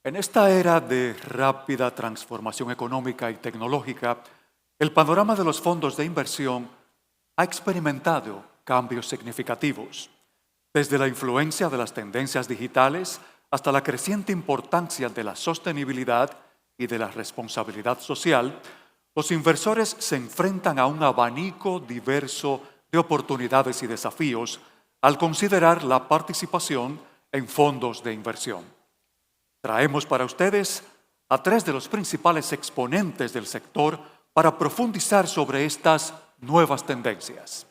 En esta era de rápida transformación económica y tecnológica, el panorama de los fondos de inversión ha experimentado cambios significativos, desde la influencia de las tendencias digitales hasta la creciente importancia de la sostenibilidad y de la responsabilidad social. Los inversores se enfrentan a un abanico diverso de oportunidades y desafíos al considerar la participación en fondos de inversión. Traemos para ustedes a tres de los principales exponentes del sector para profundizar sobre estas nuevas tendencias.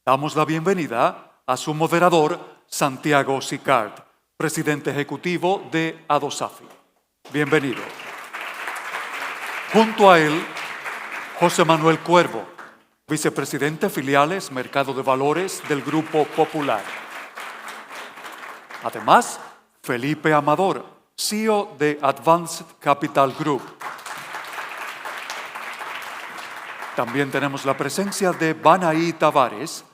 Damos la bienvenida a su moderador, Santiago Sicard, presidente ejecutivo de Adosafi. Bienvenido. Junto a él, José Manuel Cuervo, vicepresidente filiales Mercado de Valores del Grupo Popular. Además, Felipe Amador, CEO de Advanced Capital Group. También tenemos la presencia de Banaí Tavares,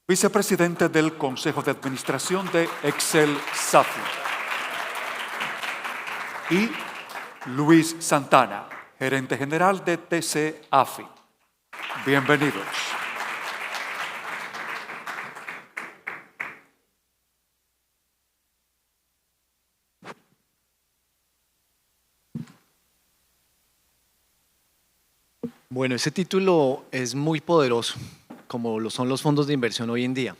vicepresidente del Consejo de Administración de Excel Safi. Y Luis Santana, gerente general de TC AFI. Bienvenidos. Bueno, ese título es muy poderoso, como lo son los fondos de inversión hoy en día.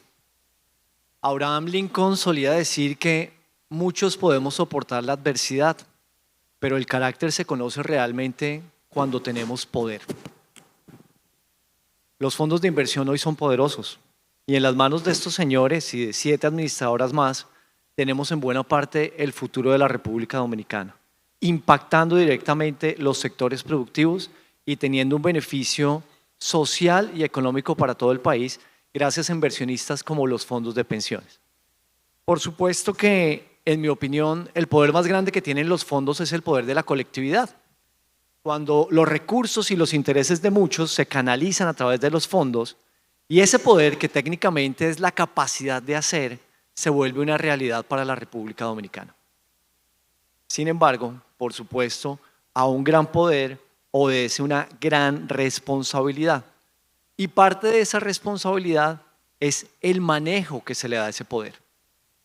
Abraham Lincoln solía decir que muchos podemos soportar la adversidad, pero el carácter se conoce realmente cuando tenemos poder. Los fondos de inversión hoy son poderosos y en las manos de estos señores y de 7 administradoras más tenemos en buena parte el futuro de la República Dominicana, impactando directamente los sectores productivos y teniendo un beneficio social y económico para todo el país gracias a inversionistas como los fondos de pensiones. Por supuesto que, en mi opinión, el poder más grande que tienen los fondos es el poder de la colectividad. Cuando los recursos y los intereses de muchos se canalizan a través de los fondos y ese poder, que técnicamente es la capacidad de hacer, se vuelve una realidad para la República Dominicana. Sin embargo, por supuesto, a un gran poder obedece una gran responsabilidad. Y parte de esa responsabilidad es el manejo que se le da a ese poder.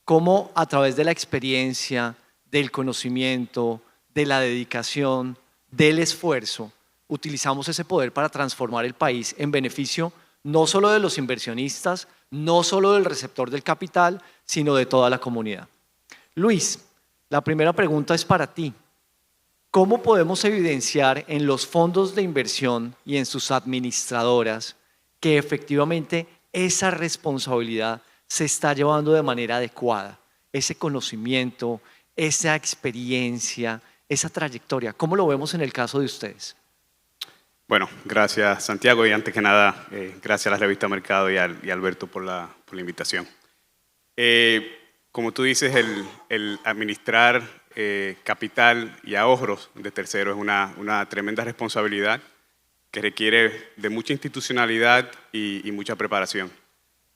Cómo a través de la experiencia, del conocimiento, de la dedicación, del esfuerzo, utilizamos ese poder para transformar el país en beneficio no solo de los inversionistas, no solo del receptor del capital, sino de toda la comunidad. Luis, la primera pregunta es para ti. ¿Cómo podemos evidenciar en los fondos de inversión y en sus administradoras que efectivamente esa responsabilidad se está llevando de manera adecuada? Ese conocimiento, esa experiencia, esa trayectoria, ¿cómo lo vemos en el caso de ustedes? Bueno, gracias Santiago y antes que nada, gracias a la revista Mercado y a Alberto por la invitación. Como tú dices, el administrar capital y ahorros de terceros es una tremenda responsabilidad que requiere de mucha institucionalidad y mucha preparación.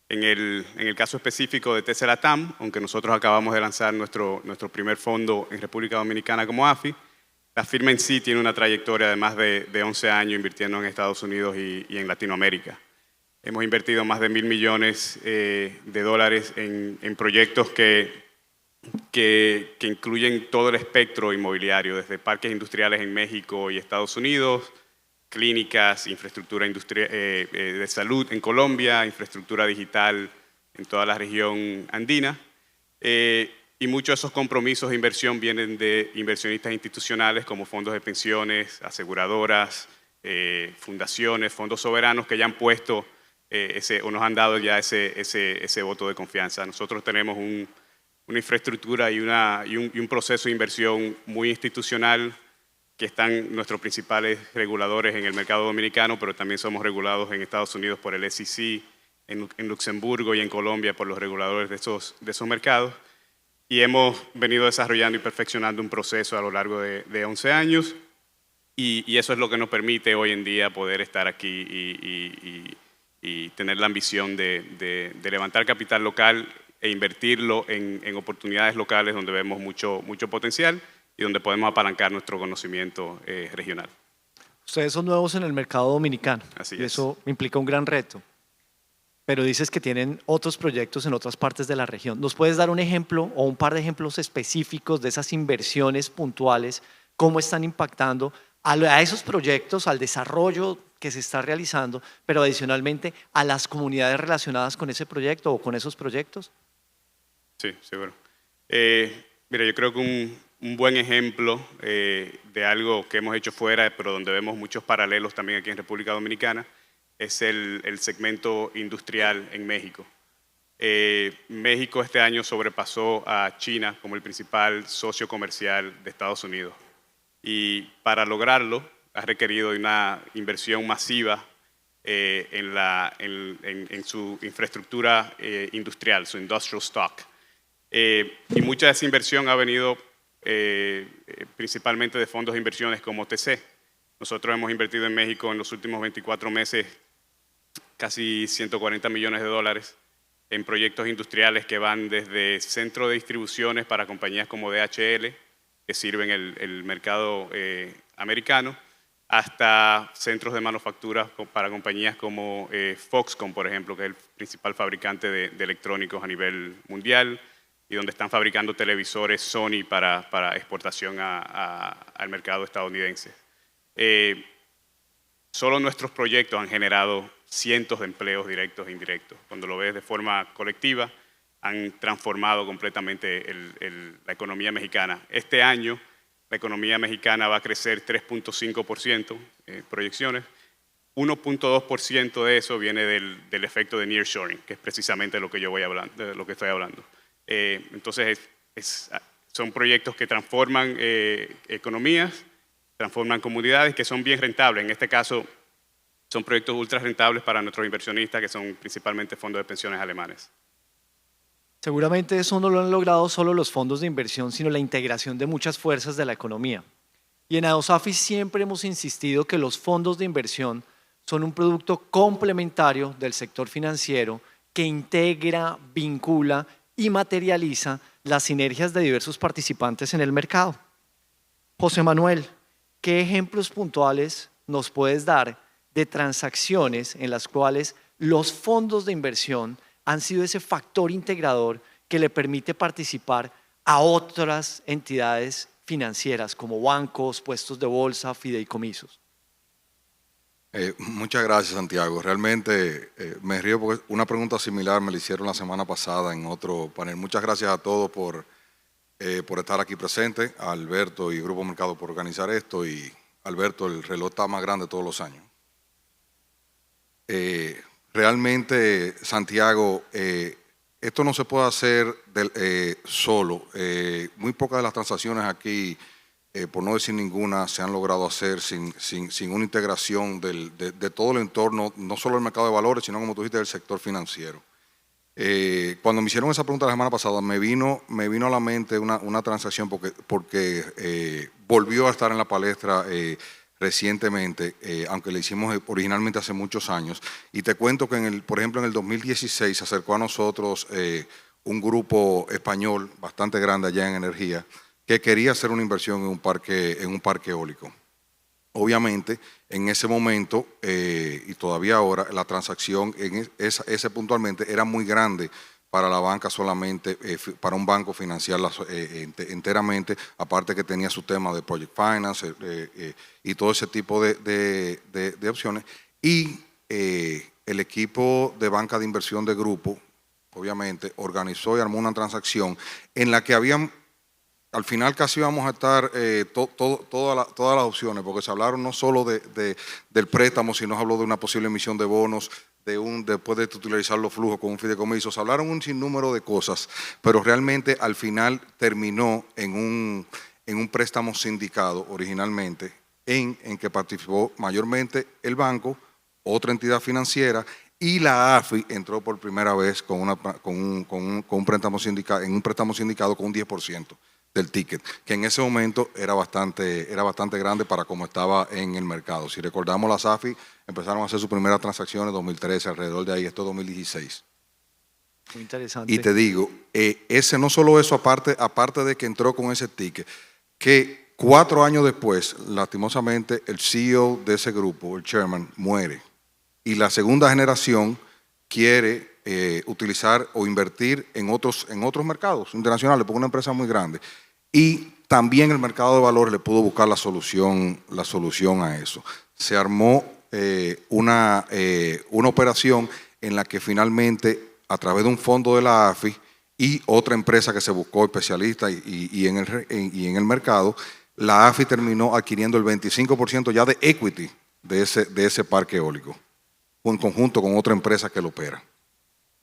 En el caso específico de TC Latam, aunque nosotros acabamos de lanzar nuestro primer fondo en República Dominicana como AFI, la firma en sí tiene una trayectoria de más de 11 años invirtiendo en Estados Unidos y en Latinoamérica. Hemos invertido más de $1.000 millones en proyectos que incluyen todo el espectro inmobiliario, desde parques industriales en México y Estados Unidos, clínicas, infraestructura de salud en Colombia, infraestructura digital en toda la región andina. Y muchos de esos compromisos de inversión vienen de inversionistas institucionales como fondos de pensiones, aseguradoras, fundaciones, fondos soberanos que ya han puesto o nos han dado ya ese voto de confianza. Nosotros tenemos una infraestructura y un proceso de inversión muy institucional que están nuestros principales reguladores en el mercado dominicano, pero también somos regulados en Estados Unidos por el SEC, en Luxemburgo y en Colombia por los reguladores de esos mercados. Y hemos venido desarrollando y perfeccionando un proceso a lo largo de 11 años y eso es lo que nos permite hoy en día poder estar aquí y tener la ambición de levantar capital local e invertirlo en oportunidades locales donde vemos mucho potencial y donde podemos apalancar nuestro conocimiento regional. Ustedes son nuevos en el mercado dominicano Así y es. eso implica un gran reto. Pero dices que tienen otros proyectos en otras partes de la región. ¿Nos puedes dar un ejemplo o un par de ejemplos específicos de esas inversiones puntuales, cómo están impactando a esos proyectos, al desarrollo que se está realizando, pero adicionalmente a las comunidades relacionadas con ese proyecto o con esos proyectos? Sí, seguro. Mira, yo creo que un buen ejemplo de algo que hemos hecho fuera, pero donde vemos muchos paralelos también aquí en República Dominicana, es el segmento industrial en México. México este año sobrepasó a China como el principal socio comercial de Estados Unidos. Y para lograrlo ha requerido de una inversión masiva en su infraestructura industrial, su industrial stock. Y mucha de esa inversión ha venido principalmente de fondos de inversiones como TC. Nosotros hemos invertido en México en los últimos 24 meses casi 140 millones de dólares en proyectos industriales que van desde centros de distribuciones para compañías como DHL, que sirven el mercado americano, hasta centros de manufactura para compañías como Foxconn, por ejemplo, que es el principal fabricante de electrónicos a nivel mundial y donde están fabricando televisores Sony para exportación al mercado estadounidense. Solo nuestros proyectos han generado cientos de empleos directos e indirectos. Cuando lo ves de forma colectiva, han transformado completamente la economía mexicana. Este año, la economía mexicana va a crecer 3.5%, proyecciones. 1.2% de eso viene del efecto de nearshoring, que es precisamente lo que yo voy hablando, de lo que estoy hablando. Entonces, son proyectos que transforman economías, transforman comunidades que son bien rentables. En este caso, son proyectos ultra rentables para nuestros inversionistas, que son principalmente fondos de pensiones alemanes. Seguramente eso no lo han logrado solo los fondos de inversión, sino la integración de muchas fuerzas de la economía. Y en Adosafi siempre hemos insistido que los fondos de inversión son un producto complementario del sector financiero que integra, vincula y materializa las sinergias de diversos participantes en el mercado. José Manuel, ¿qué ejemplos puntuales nos puedes dar de transacciones en las cuales los fondos de inversión han sido ese factor integrador que le permite participar a otras entidades financieras como bancos, puestos de bolsa, fideicomisos? Muchas gracias, Santiago. Realmente me río porque una pregunta similar me la hicieron la semana pasada en otro panel. Muchas gracias a todos por estar aquí presente, a Alberto y Grupo Mercado por organizar esto, y Alberto, el reloj está más grande todos los años. Realmente, Santiago, esto no se puede hacer solo. Muy pocas de las transacciones aquí, por no decir ninguna, se han logrado hacer sin una integración de todo el entorno, no solo del mercado de valores, sino, como tú dijiste, del sector financiero. Cuando me hicieron esa pregunta la semana pasada, me vino a la mente una transacción porque volvió a estar en la palestra recientemente, aunque la hicimos originalmente hace muchos años. Y te cuento que, por ejemplo, en el 2016 se acercó a nosotros un grupo español bastante grande allá en energía que quería hacer una inversión en un parque eólico. Obviamente, en ese momento y todavía ahora, la transacción ese puntualmente era muy grande para la banca solamente, para un banco financiarla enteramente, aparte que tenía su tema de project finance y todo ese tipo de opciones. Y el equipo de banca de inversión de grupo, obviamente, organizó y armó una transacción en la que habían, al final casi íbamos a estar todas las opciones, porque se hablaron no solo del préstamo, sino se habló de una posible emisión de bonos, después de titularizar los flujos con un fideicomiso. Se hablaron un sinnúmero de cosas, pero realmente al final terminó en un préstamo sindicado originalmente, en que participó mayormente el banco, otra entidad financiera, y la AFI entró por primera vez con un préstamo sindicado con un 10% del ticket, que en ese momento era bastante grande para cómo estaba en el mercado. Si recordamos, las AFI empezaron a hacer sus primeras transacciones en 2013, alrededor de ahí, esto es 2016. Muy interesante. Y te digo, ese no solo eso, aparte de que entró con ese ticket, que 4 años después, lastimosamente, el CEO de ese grupo, el chairman, muere. Y la segunda generación quiere utilizar o invertir en otros mercados internacionales, porque es una empresa muy grande. Y también el mercado de valores le pudo buscar la solución a eso. Se armó una operación en la que finalmente, a través de un fondo de la AFI y otra empresa que se buscó especialista y en el mercado, la AFI terminó adquiriendo el 25% ya de equity de ese parque eólico, en conjunto con otra empresa que lo opera.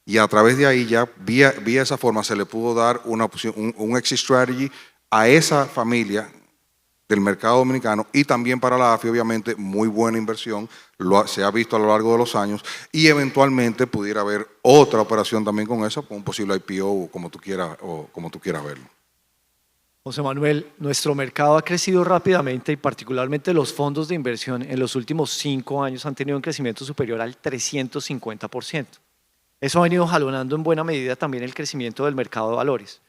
Y a través de ahí, ya vía esa forma, se le pudo dar una opción, un exit strategy a esa familia del mercado dominicano, y también para la AFI, obviamente, muy buena inversión, se ha visto a lo largo de los años, y eventualmente pudiera haber otra operación también con eso, con un posible IPO o como tú quieras verlo. José Manuel, nuestro mercado ha crecido rápidamente y particularmente los fondos de inversión en los últimos 5 años han tenido un crecimiento superior al 350%. Eso ha venido jalonando en buena medida también el crecimiento del mercado de valores.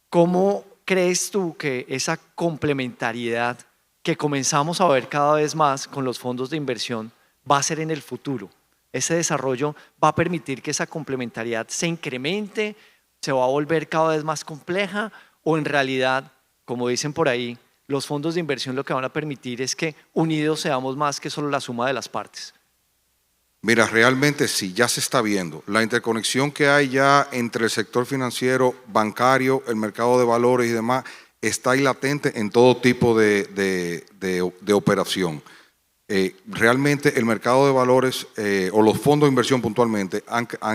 ¿Cómo crees tú que esa complementariedad que comenzamos a ver cada vez más con los fondos de inversión va a ser en el futuro? ¿Ese desarrollo va a permitir que esa complementariedad se incremente, se va a volver cada vez más compleja, o en realidad, como dicen por ahí, los fondos de inversión lo que van a permitir es que unidos seamos más que solo la suma de las partes? Mira, realmente sí, ya se está viendo. La interconexión que hay ya entre el sector financiero, bancario, el mercado de valores y demás, está ahí latente en todo tipo de operación. Realmente el mercado de valores o los fondos de inversión puntualmente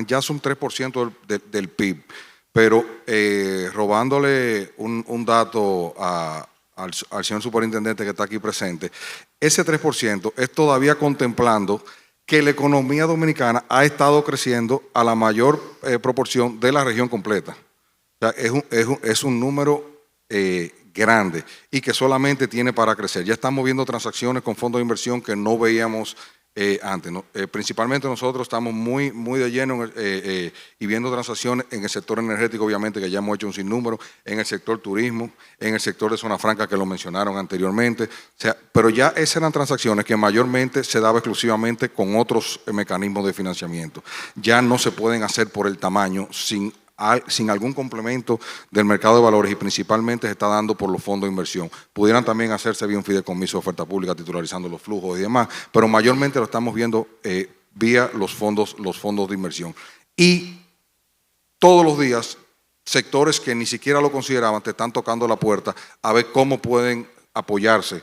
ya son 3% del PIB, pero robándole un dato al señor superintendente que está aquí presente, ese 3% es todavía contemplando que la economía dominicana ha estado creciendo a la mayor proporción de la región completa. O sea, es un número grande y que solamente tiene para crecer. Ya estamos viendo transacciones con fondos de inversión que no veíamos antes, ¿no? Principalmente nosotros estamos muy de lleno y viendo transacciones en el sector energético, obviamente, que ya hemos hecho un sinnúmero, en el sector turismo, en el sector de zona franca, que lo mencionaron anteriormente. O sea, pero ya esas eran transacciones que mayormente se daba exclusivamente con otros mecanismos de financiamiento. Ya no se pueden hacer por el tamaño sin algún complemento del mercado de valores, y principalmente se está dando por los fondos de inversión. Pudieran también hacerse vía un fideicomiso de oferta pública titularizando los flujos y demás, pero mayormente lo estamos viendo vía los fondos de inversión. Y todos los días, sectores que ni siquiera lo consideraban te están tocando la puerta a ver cómo pueden apoyarse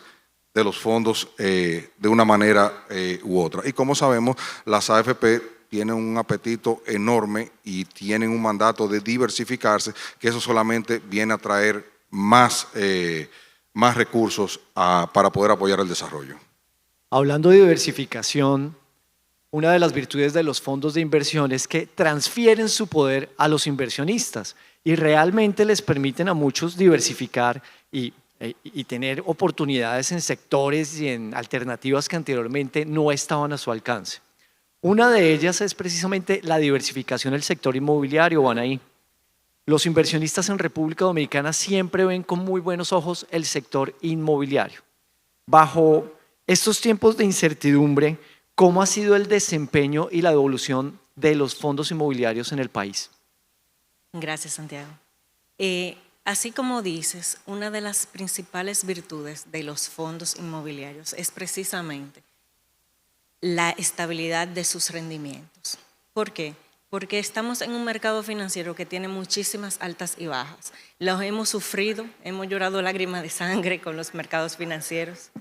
de los fondos de una manera u otra. Y como sabemos, las AFP tienen un apetito enorme y tienen un mandato de diversificarse, que eso solamente viene a traer más recursos para poder apoyar el desarrollo. Hablando de diversificación, una de las virtudes de los fondos de inversión es que transfieren su poder a los inversionistas y realmente les permiten a muchos diversificar y tener oportunidades en sectores y en alternativas que anteriormente no estaban a su alcance. Una de ellas es precisamente la diversificación del sector inmobiliario, Anaí. Los inversionistas en República Dominicana siempre ven con muy buenos ojos el sector inmobiliario. Bajo estos tiempos de incertidumbre, ¿cómo ha sido el desempeño y la evolución de los fondos inmobiliarios en el país? Gracias, Santiago. Así como dices, una de las principales virtudes de los fondos inmobiliarios es precisamente la estabilidad de sus rendimientos. ¿Por qué? Porque estamos en un mercado financiero que tiene muchísimas altas y bajas. Los hemos sufrido, hemos llorado lágrimas de sangre con los mercados financieros.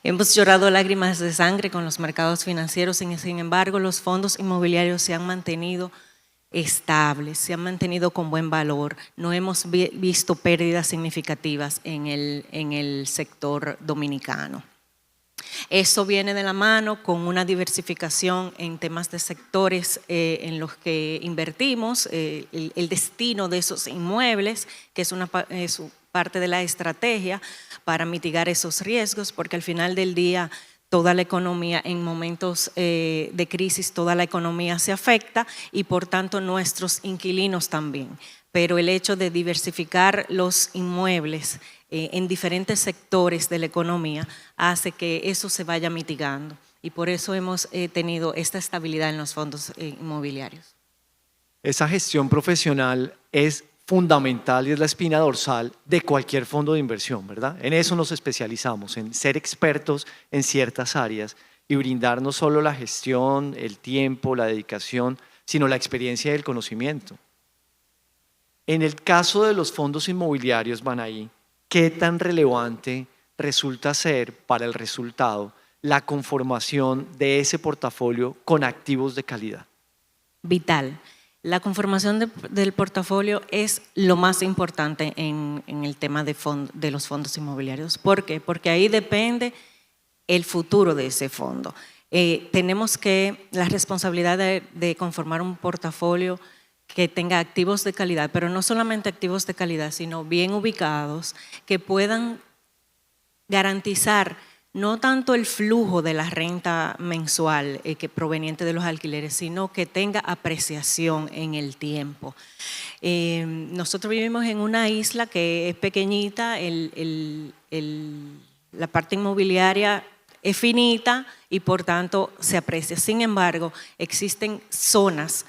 Hemos llorado lágrimas de sangre con los mercados financieros, sin embargo, los fondos inmobiliarios se han mantenido estables, se han mantenido con buen valor. No hemos visto pérdidas significativas en el sector dominicano. Eso viene de la mano con una diversificación en temas de sectores en los que invertimos, el destino de esos inmuebles, que es parte de la estrategia para mitigar esos riesgos, porque al final del día toda la economía, en momentos de crisis, toda la economía se afecta y por tanto nuestros inquilinos también. Pero el hecho de diversificar los inmuebles en diferentes sectores de la economía hace que eso se vaya mitigando y por eso hemos tenido esta estabilidad en los fondos inmobiliarios. Esa gestión profesional es fundamental y es la espina dorsal de cualquier fondo de inversión, ¿verdad? En eso nos especializamos, en ser expertos en ciertas áreas y brindar no solo la gestión, el tiempo, la dedicación, sino la experiencia y el conocimiento. En el caso de los fondos inmobiliarios, Banaí, ¿qué tan relevante resulta ser para el resultado la conformación de ese portafolio con activos de calidad? Vital. La conformación del portafolio es lo más importante en el tema de los fondos inmobiliarios. ¿Por qué? Porque ahí depende el futuro de ese fondo. Tenemos la responsabilidad de conformar un portafolio que tenga activos de calidad, pero no solamente activos de calidad, sino bien ubicados, que puedan garantizar no tanto el flujo de la renta mensual que proveniente de los alquileres, sino que tenga apreciación en el tiempo. Nosotros vivimos en una isla que es pequeñita, la parte inmobiliaria es finita y por tanto se aprecia. Sin embargo, existen zonas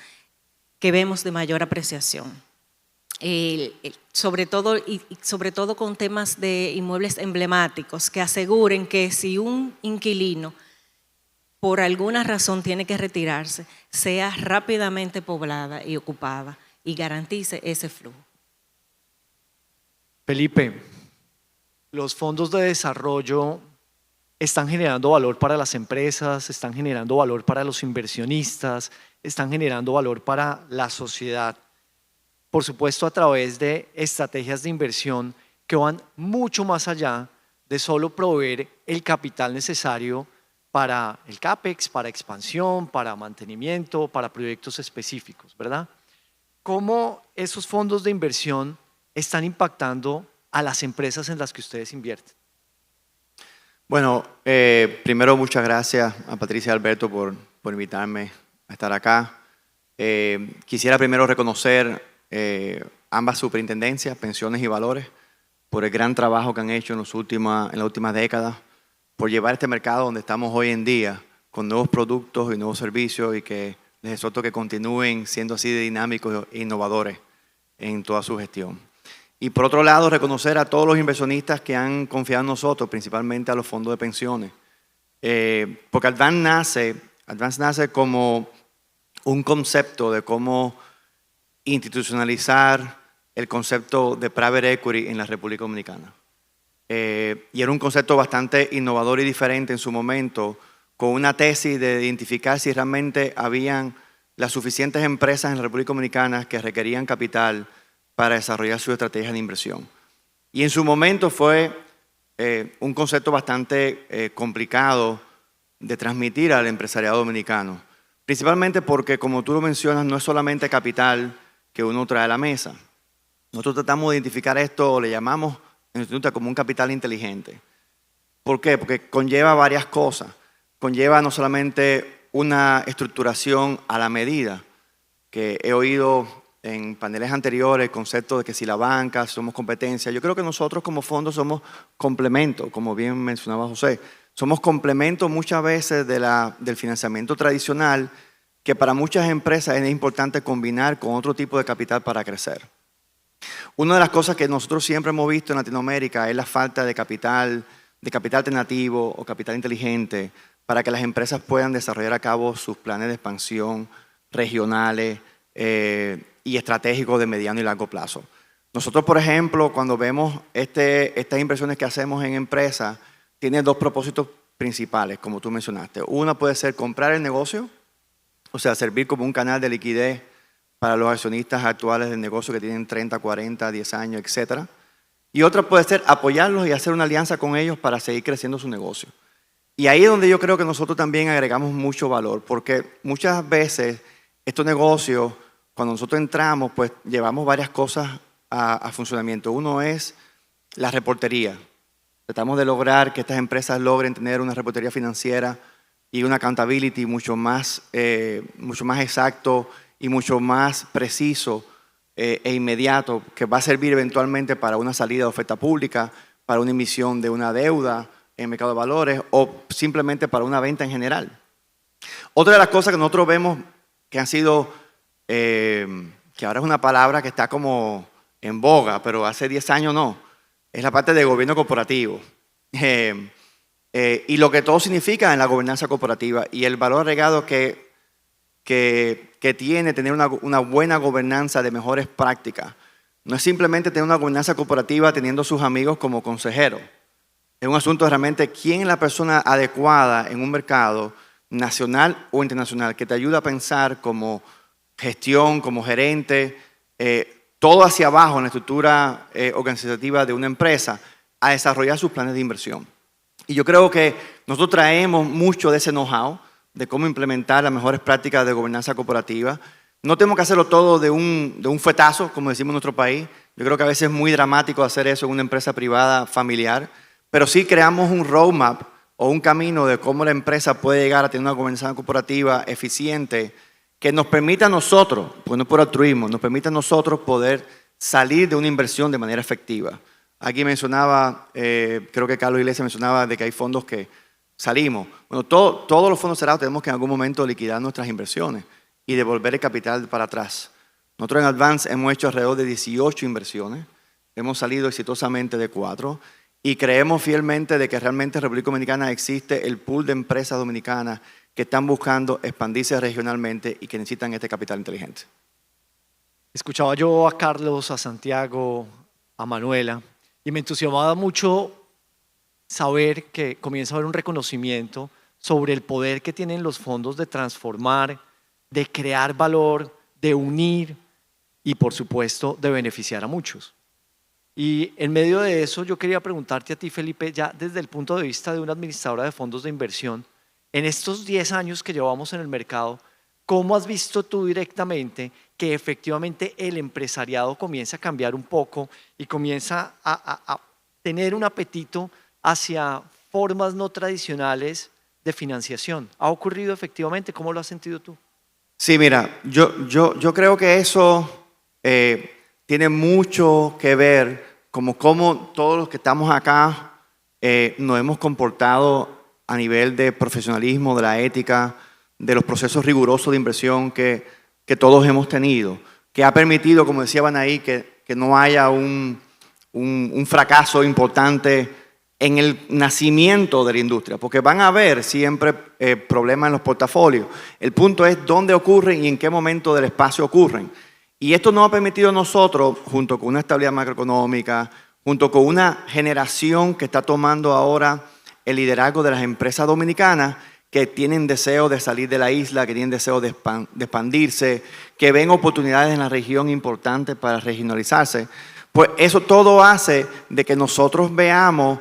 que vemos de mayor apreciación. Sobre todo con temas de inmuebles emblemáticos que aseguren que si un inquilino por alguna razón tiene que retirarse, sea rápidamente poblada y ocupada y garantice ese flujo. Felipe, los fondos de desarrollo están generando valor para las empresas, están generando valor para los inversionistas, están generando valor para la sociedad. Por supuesto, a través de estrategias de inversión que van mucho más allá de solo proveer el capital necesario para el CAPEX, para expansión, para mantenimiento, para proyectos específicos, ¿verdad? ¿Cómo esos fondos de inversión están impactando a las empresas en las que ustedes invierten? Bueno, primero muchas gracias a Patricia y Alberto por invitarme a estar acá. Quisiera primero reconocer ambas superintendencias, pensiones y valores, por el gran trabajo que han hecho en las últimas décadas, por llevar este mercado donde estamos hoy en día, con nuevos productos y nuevos servicios, y que les exhorto que continúen siendo así de dinámicos e innovadores en toda su gestión. Y por otro lado, reconocer a todos los inversionistas que han confiado en nosotros, principalmente a los fondos de pensiones, porque Advance nace como un concepto de cómo institucionalizar el concepto de private equity en la República Dominicana. Y era un concepto bastante innovador y diferente en su momento, con una tesis de identificar si realmente habían las suficientes empresas en la República Dominicana que requerían capital para desarrollar sus estrategias de inversión. Y en su momento fue un concepto bastante complicado de transmitir al empresariado dominicano, principalmente porque, como tú lo mencionas, no es solamente capital que uno trae a la mesa. Nosotros tratamos de identificar esto, le llamamos en el instituto como un capital inteligente. ¿Por qué? Porque conlleva varias cosas. Conlleva no solamente una estructuración a la medida, que he oído en paneles anteriores el concepto de que si la banca, somos competencia. Yo creo que nosotros como fondo somos complemento, como bien mencionaba José. Somos complemento muchas veces del financiamiento tradicional, que para muchas empresas es importante combinar con otro tipo de capital para crecer. Una de las cosas que nosotros siempre hemos visto en Latinoamérica es la falta de capital alternativo o capital inteligente para que las empresas puedan desarrollar a cabo sus planes de expansión regionales y estratégicos de mediano y largo plazo. Nosotros, por ejemplo, cuando vemos estas inversiones que hacemos en empresas, tiene dos propósitos principales, como tú mencionaste. Una puede ser comprar el negocio, o sea, servir como un canal de liquidez para los accionistas actuales del negocio que tienen 30, 40, 10 años, etc. Y otra puede ser apoyarlos y hacer una alianza con ellos para seguir creciendo su negocio. Y ahí es donde yo creo que nosotros también agregamos mucho valor, porque muchas veces estos negocios, cuando nosotros entramos, pues llevamos varias cosas a funcionamiento. Uno es la reportería. Tratamos de lograr que estas empresas logren tener una reportería financiera y una accountability mucho más exacto y mucho más preciso e inmediato, que va a servir eventualmente para una salida de oferta pública, para una emisión de una deuda en el mercado de valores o simplemente para una venta en general. Otra de las cosas que nosotros vemos que han sido, que ahora es una palabra que está como en boga, pero hace 10 años no, es la parte de gobierno corporativo. Y lo que todo significa en la gobernanza corporativa y el valor agregado que tiene tener una buena gobernanza de mejores prácticas. No es simplemente tener una gobernanza corporativa teniendo sus amigos como consejeros. Es un asunto de realmente quién es la persona adecuada en un mercado nacional o internacional que te ayuda a pensar como gestión, como gerente, todo hacia abajo en la estructura organizativa de una empresa, a desarrollar sus planes de inversión. Y yo creo que nosotros traemos mucho de ese know-how de cómo implementar las mejores prácticas de gobernanza corporativa. No tenemos que hacerlo todo de un fuetazo, como decimos en nuestro país. Yo creo que a veces es muy dramático hacer eso en una empresa privada familiar, pero sí creamos un roadmap o un camino de cómo la empresa puede llegar a tener una gobernanza corporativa eficiente que nos permita a nosotros, pues no por altruismo, nos permita a nosotros poder salir de una inversión de manera efectiva. Aquí mencionaba, creo que Carlos Iglesias mencionaba de que hay fondos que salimos. Bueno, todos los fondos cerrados tenemos que en algún momento liquidar nuestras inversiones y devolver el capital para atrás. Nosotros en Advance hemos hecho alrededor de 18 inversiones, hemos salido exitosamente de 4 y creemos fielmente de que realmente en República Dominicana existe el pool de empresas dominicanas que están buscando expandirse regionalmente y que necesitan este capital inteligente. Escuchaba yo a Carlos, a Santiago, a Manuela y me entusiasmaba mucho saber que comienza a haber un reconocimiento sobre el poder que tienen los fondos de transformar, de crear valor, de unir y por supuesto de beneficiar a muchos. Y en medio de eso yo quería preguntarte a ti, Felipe, ya desde el punto de vista de una administradora de fondos de inversión, en estos 10 años que llevamos en el mercado, ¿cómo has visto tú directamente que efectivamente el empresariado comienza a cambiar un poco y comienza a tener un apetito hacia formas no tradicionales de financiación? ¿Ha ocurrido efectivamente? ¿Cómo lo has sentido tú? Sí, mira, yo creo que eso tiene mucho que ver como cómo todos los que estamos acá nos hemos comportado a nivel de profesionalismo, de la ética, de los procesos rigurosos de inversión que todos hemos tenido, que ha permitido, como decía Banaí, que no haya un fracaso importante en el nacimiento de la industria, porque van a haber siempre problemas en los portafolios. El punto es dónde ocurren y en qué momento del espacio ocurren. Y esto nos ha permitido a nosotros, junto con una estabilidad macroeconómica, junto con una generación que está tomando ahora el liderazgo de las empresas dominicanas, que tienen deseo de salir de la isla, que tienen deseo de expandirse, que ven oportunidades en la región importantes para regionalizarse, pues eso todo hace de que nosotros veamos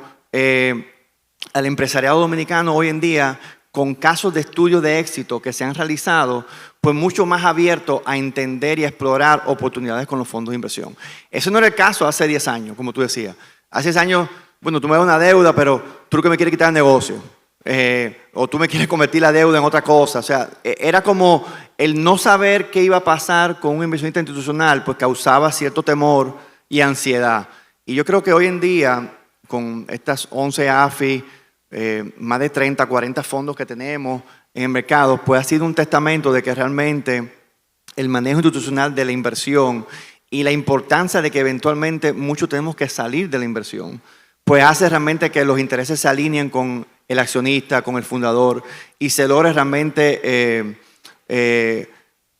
al empresariado dominicano hoy en día con casos de estudio de éxito que se han realizado, pues mucho más abierto a entender y a explorar oportunidades con los fondos de inversión. Eso no era el caso hace 10 años, como tú decías. Hace 10 años, bueno, tú me das una deuda, pero tú lo que me quieres quitar el negocio. O tú me quieres convertir la deuda en otra cosa. O sea, era como el no saber qué iba a pasar con un inversionista institucional, pues causaba cierto temor y ansiedad. Y yo creo que hoy en día, con estas 11 AFI, más de 30, 40 fondos que tenemos en el mercado, pues ha sido un testamento de que realmente el manejo institucional de la inversión y la importancia de que eventualmente muchos tenemos que salir de la inversión, pues hace realmente que los intereses se alineen con el accionista, con el fundador y se logre realmente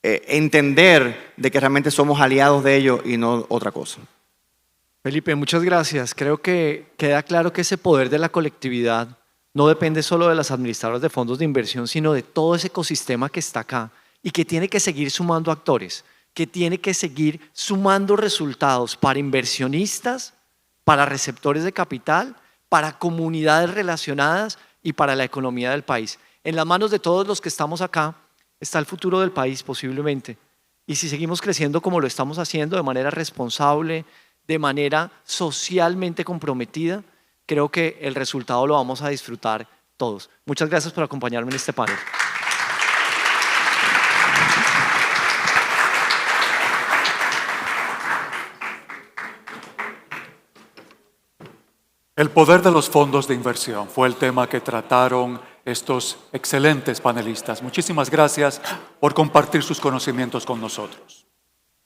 entender de que realmente somos aliados de ellos y no otra cosa. Felipe, muchas gracias. Creo que queda claro que ese poder de la colectividad no depende solo de las administradoras de fondos de inversión, sino de todo ese ecosistema que está acá y que tiene que seguir sumando actores, que tiene que seguir sumando resultados para inversionistas, para receptores de capital, para comunidades relacionadas y para la economía del país. En las manos de todos los que estamos acá está el futuro del país posiblemente. Y si seguimos creciendo como lo estamos haciendo, de manera responsable, de manera socialmente comprometida, creo que el resultado lo vamos a disfrutar todos. Muchas gracias por acompañarme en este panel. El poder de los fondos de inversión fue el tema que trataron estos excelentes panelistas. Muchísimas gracias por compartir sus conocimientos con nosotros.